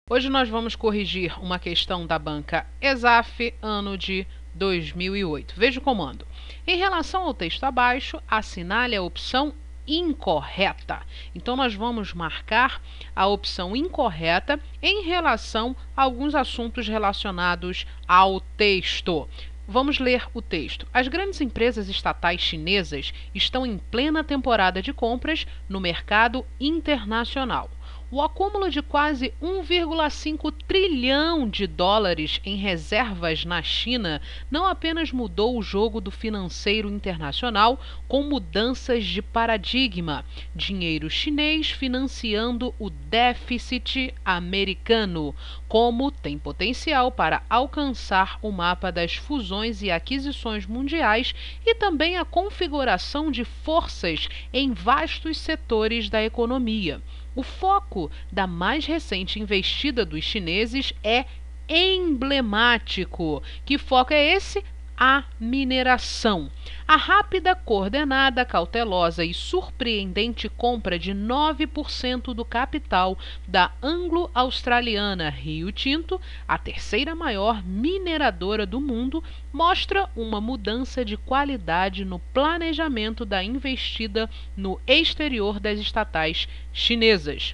Hoje nós vamos corrigir uma questão da banca ESAF, ano de 2008. Veja o comando. Em relação ao texto abaixo, assinale a opção incorreta. Então, nós vamos marcar a opção incorreta em relação a alguns assuntos relacionados ao texto. Vamos ler o texto. As grandes empresas estatais chinesas estão em plena temporada de compras no mercado internacional. O acúmulo de quase 1,5 trilhão de dólares em reservas na China não apenas mudou o jogo do financeiro internacional com mudanças de paradigma, dinheiro chinês financiando o déficit americano, como tem potencial para alcançar o mapa das fusões e aquisições mundiais e também a configuração de forças em vastos setores da economia. O foco da mais recente investida dos chineses é emblemático. Que foco é esse? A mineração. A rápida, coordenada, cautelosa e surpreendente compra de 9% do capital da anglo-australiana Rio Tinto, a terceira maior mineradora do mundo, mostra uma mudança de qualidade no planejamento da investida no exterior das estatais chinesas.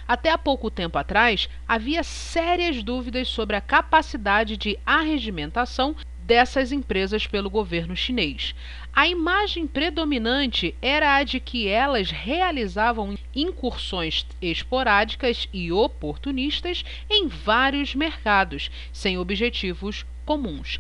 Até há pouco tempo atrás, havia sérias dúvidas sobre a capacidade de arregimentação dessas empresas pelo governo chinês. A imagem predominante era a de que elas realizavam incursões esporádicas e oportunistas em vários mercados, sem objetivos comuns.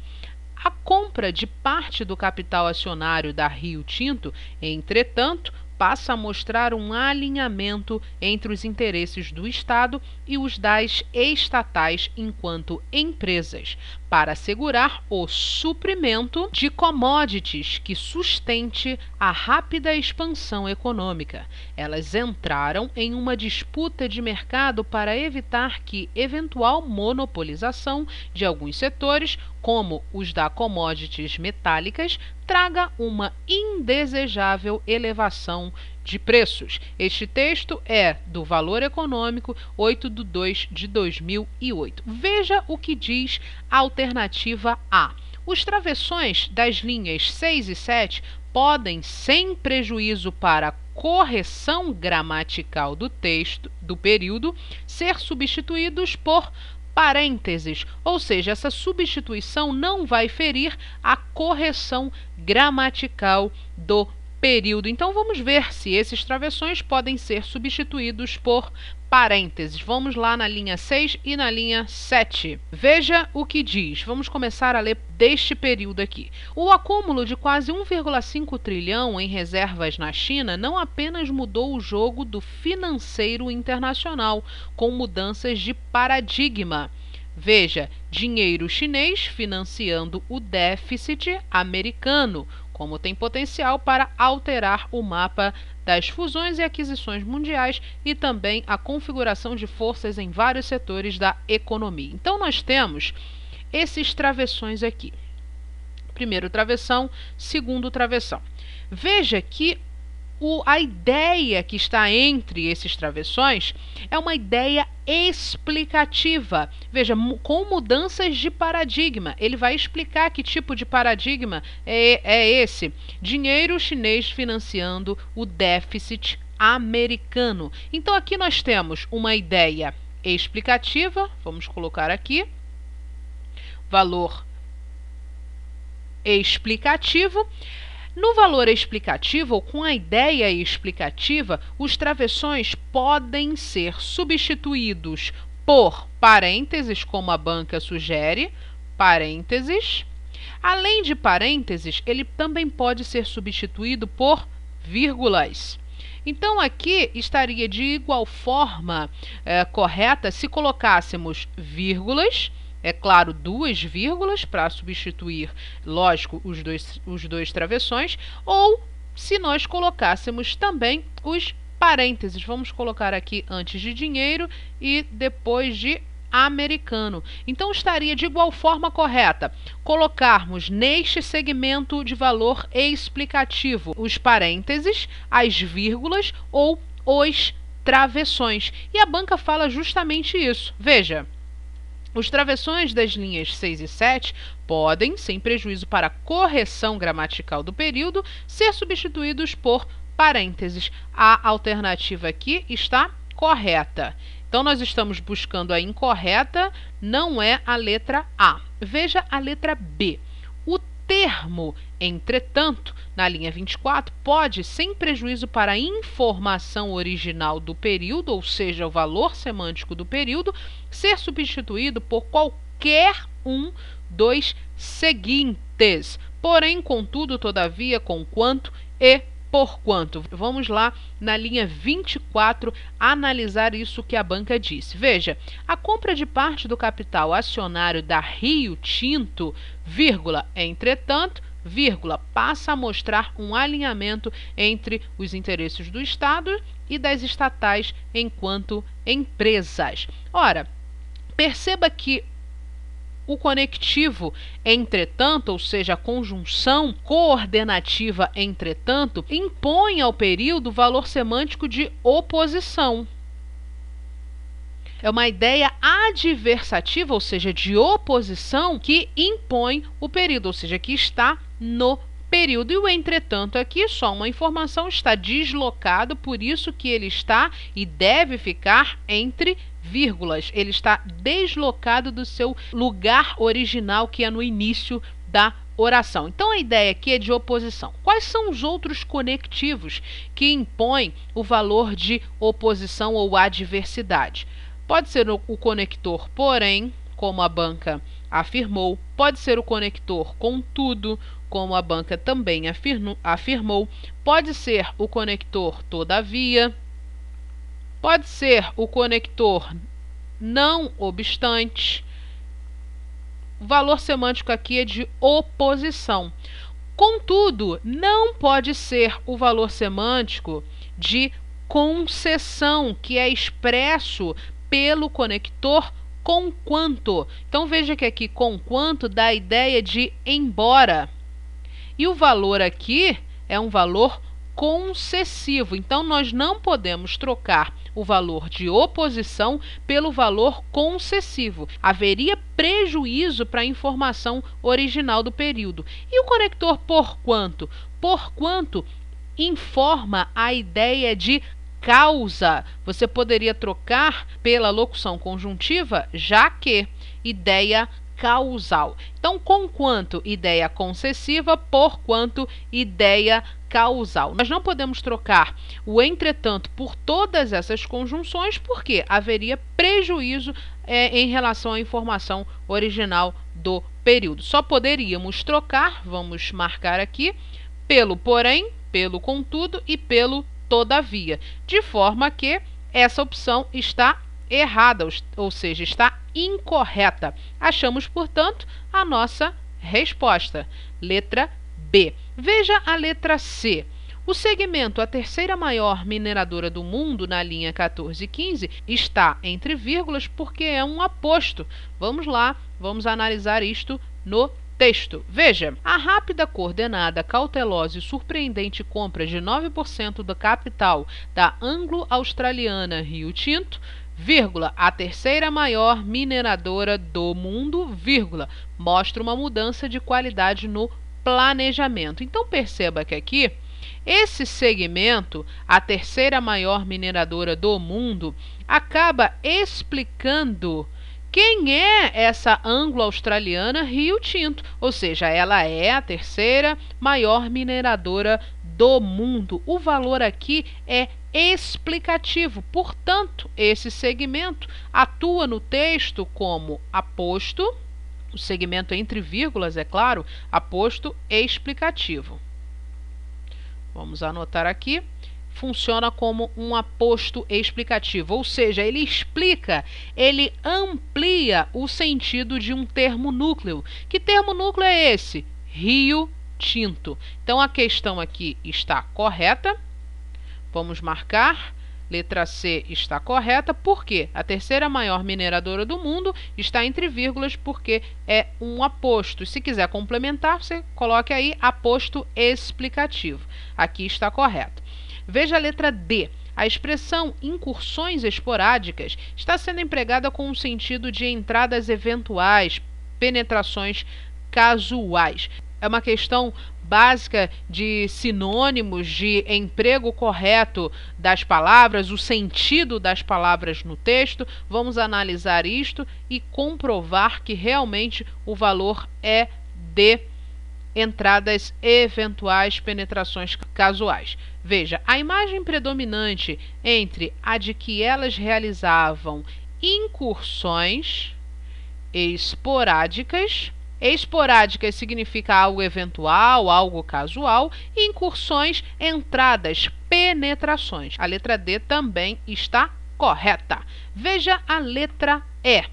A compra de parte do capital acionário da Rio Tinto, entretanto, passa a mostrar um alinhamento entre os interesses do Estado e os das estatais enquanto empresas, para assegurar o suprimento de commodities que sustente a rápida expansão econômica. Elas entraram em uma disputa de mercado para evitar que eventual monopolização de alguns setores, como os da commodities metálicas, traga uma indesejável elevação de preços. Este texto é do Valor Econômico, 8/2/2008. Veja o que diz a alternativa A. Os travessões das linhas 6 e 7 podem, sem prejuízo para a correção gramatical do texto do período, ser substituídos por parênteses, ou seja, essa substituição não vai ferir a correção gramatical do período. Então, vamos ver se esses travessões podem ser substituídos por parênteses. Vamos lá na linha 6 e na linha 7. Veja o que diz. Vamos começar a ler deste período aqui. O acúmulo de quase 1,5 trilhão em reservas na China não apenas mudou o jogo do financeiro internacional, com mudanças de paradigma. Veja, dinheiro chinês financiando o déficit americano, como tem potencial para alterar o mapa das fusões e aquisições mundiais e também a configuração de forças em vários setores da economia. Então, nós temos esses travessões aqui. Primeiro travessão, segundo travessão. Veja que a ideia que está entre esses travessões é uma ideia explicativa. Veja, com mudanças de paradigma. Ele vai explicar que tipo de paradigma é esse. Dinheiro chinês financiando o déficit americano. Então, aqui nós temos uma ideia explicativa. Vamos colocar aqui. Valor explicativo. No valor explicativo, ou com a ideia explicativa, os travessões podem ser substituídos por parênteses, como a banca sugere, parênteses. Além de parênteses, ele também pode ser substituído por vírgulas. Então, aqui estaria de igual forma correta se colocássemos vírgulas. É claro, 2 vírgulas para substituir, lógico, os dois travessões, ou se nós colocássemos também os parênteses. Vamos colocar aqui antes de dinheiro e depois de americano. Então, estaria de igual forma correta colocarmos neste segmento de valor explicativo os parênteses, as vírgulas ou os travessões. E a banca fala justamente isso. Veja, os travessões das linhas 6 e 7 podem, sem prejuízo para a correção gramatical do período, ser substituídos por parênteses. A alternativa aqui está correta. Então, nós estamos buscando a incorreta, não é a letra A. Veja a letra B. O termo, entretanto, na linha 24, pode, sem prejuízo para a informação original do período, ou seja, o valor semântico do período, ser substituído por qualquer um dos seguintes. Porém, contudo, todavia, conquanto e porquanto. Vamos lá na linha 24 analisar isso que a banca disse. Veja, a compra de parte do capital acionário da Rio Tinto, vírgula, entretanto, vírgula, passa a mostrar um alinhamento entre os interesses do Estado e das estatais enquanto empresas. Ora, perceba que o conectivo entretanto, ou seja, a conjunção coordenativa entretanto, impõe ao período o valor semântico de oposição. É uma ideia adversativa, ou seja, de oposição, que impõe o período, ou seja, que está no período. E o entretanto aqui, só uma informação, está deslocado, por isso que ele está e deve ficar entre vírgulas. Ele está deslocado do seu lugar original, que é no início da oração. Então, a ideia aqui é de oposição. Quais são os outros conectivos que impõem o valor de oposição ou adversidade? Pode ser o conector porém, como a banca afirmou. Pode ser o conector contudo, como a banca também afirmou. Pode ser o conector todavia. Pode ser o conector não obstante. O valor semântico aqui é de oposição. Contudo, não pode ser o valor semântico de concessão, que é expresso pelo conector conquanto. Então, veja que aqui conquanto dá a ideia de embora. E o valor aqui é um valor concessivo. Então, nós não podemos trocar o valor de oposição pelo valor concessivo. Haveria prejuízo para a informação original do período. E o conector porquanto? Porquanto informa a ideia de causa. Você poderia trocar pela locução conjuntiva, já que, ideia causal. Então, conquanto, ideia concessiva, porquanto, ideia causal. Nós não podemos trocar o entretanto por todas essas conjunções, porque haveria prejuízo em relação à informação original do período. Só poderíamos trocar, vamos marcar aqui, pelo porém, pelo contudo e pelo todavia, de forma que essa opção está errada, ou seja, está incorreta. Achamos, portanto, a nossa resposta, letra B. Veja a letra C. O segmento, a terceira maior mineradora do mundo, na linha 14 e 15, está entre vírgulas porque é um aposto. Vamos lá, vamos analisar isto no texto. Veja, a rápida, coordenada, cautelosa e surpreendente compra de 9% do capital da anglo-australiana Rio Tinto, vírgula, a terceira maior mineradora do mundo, vírgula, mostra uma mudança de qualidade no planejamento. Então, perceba que aqui, esse segmento, a terceira maior mineradora do mundo, acaba explicando quem é essa anglo-australiana Rio Tinto, ou seja, ela é a terceira maior mineradora do mundo. O valor aqui é explicativo, portanto, esse segmento atua no texto como aposto, o segmento entre vírgulas, é claro, aposto explicativo. Vamos anotar aqui. Funciona como um aposto explicativo, ou seja, ele explica, ele amplia o sentido de um termo núcleo. Que termo núcleo é esse? Rio Tinto. Então, a questão aqui está correta. Vamos marcar. Letra C está correta, porque a terceira maior mineradora do mundo está entre vírgulas, porque é um aposto. Se quiser complementar, você coloque aí aposto explicativo. Aqui está correto. Veja a letra D. A expressão incursões esporádicas está sendo empregada com o sentido de entradas eventuais, penetrações casuais. É uma questão básica de sinônimos, de emprego correto das palavras, o sentido das palavras no texto. Vamos analisar isto e comprovar que realmente o valor é de entradas eventuais, penetrações casuais. Veja, a imagem predominante entre a de que elas realizavam incursões esporádicas. Esporádicas significa algo eventual, algo casual, e incursões, entradas, penetrações. A letra D também está correta. Veja a letra E.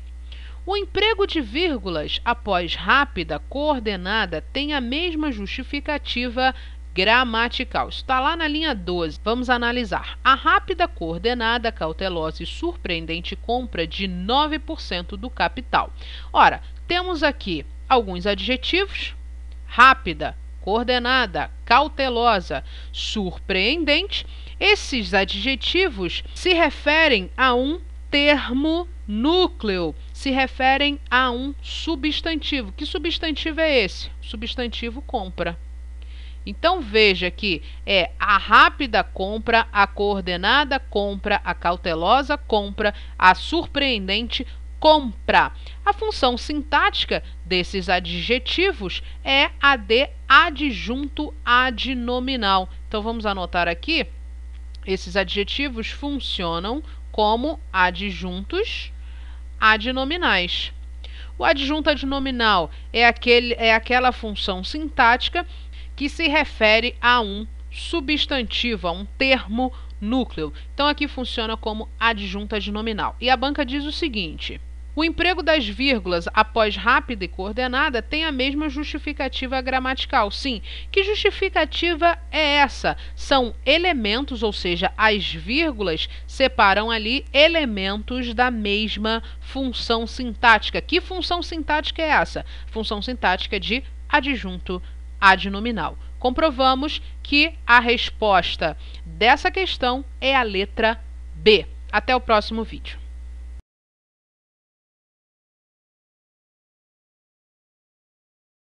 O emprego de vírgulas após rápida coordenada tem a mesma justificativa gramatical. Está lá na linha 12. Vamos analisar. A rápida coordenada, cautelosa e surpreendente compra de 9% do capital. Ora, temos aqui alguns adjetivos: rápida, coordenada, cautelosa, surpreendente. Esses adjetivos se referem a um termo núcleo, se referem a um substantivo. Que substantivo é esse? O substantivo compra. Então, veja que é a rápida compra, a coordenada compra, a cautelosa compra, a surpreendente compra. A função sintática desses adjetivos é a de adjunto adnominal. Então, vamos anotar aqui. Esses adjetivos funcionam como adjuntos adnominais. O adjunto adnominal é aquela função sintática que se refere a um substantivo, a um termo núcleo. Então, aqui funciona como adjunto adnominal. E a banca diz o seguinte: o emprego das vírgulas após rápida e coordenada tem a mesma justificativa gramatical. Sim, que justificativa é essa? São elementos, ou seja, as vírgulas separam ali elementos da mesma função sintática. Que função sintática é essa? Função sintática de adjunto adnominal. Comprovamos que a resposta dessa questão é a letra B. Até o próximo vídeo.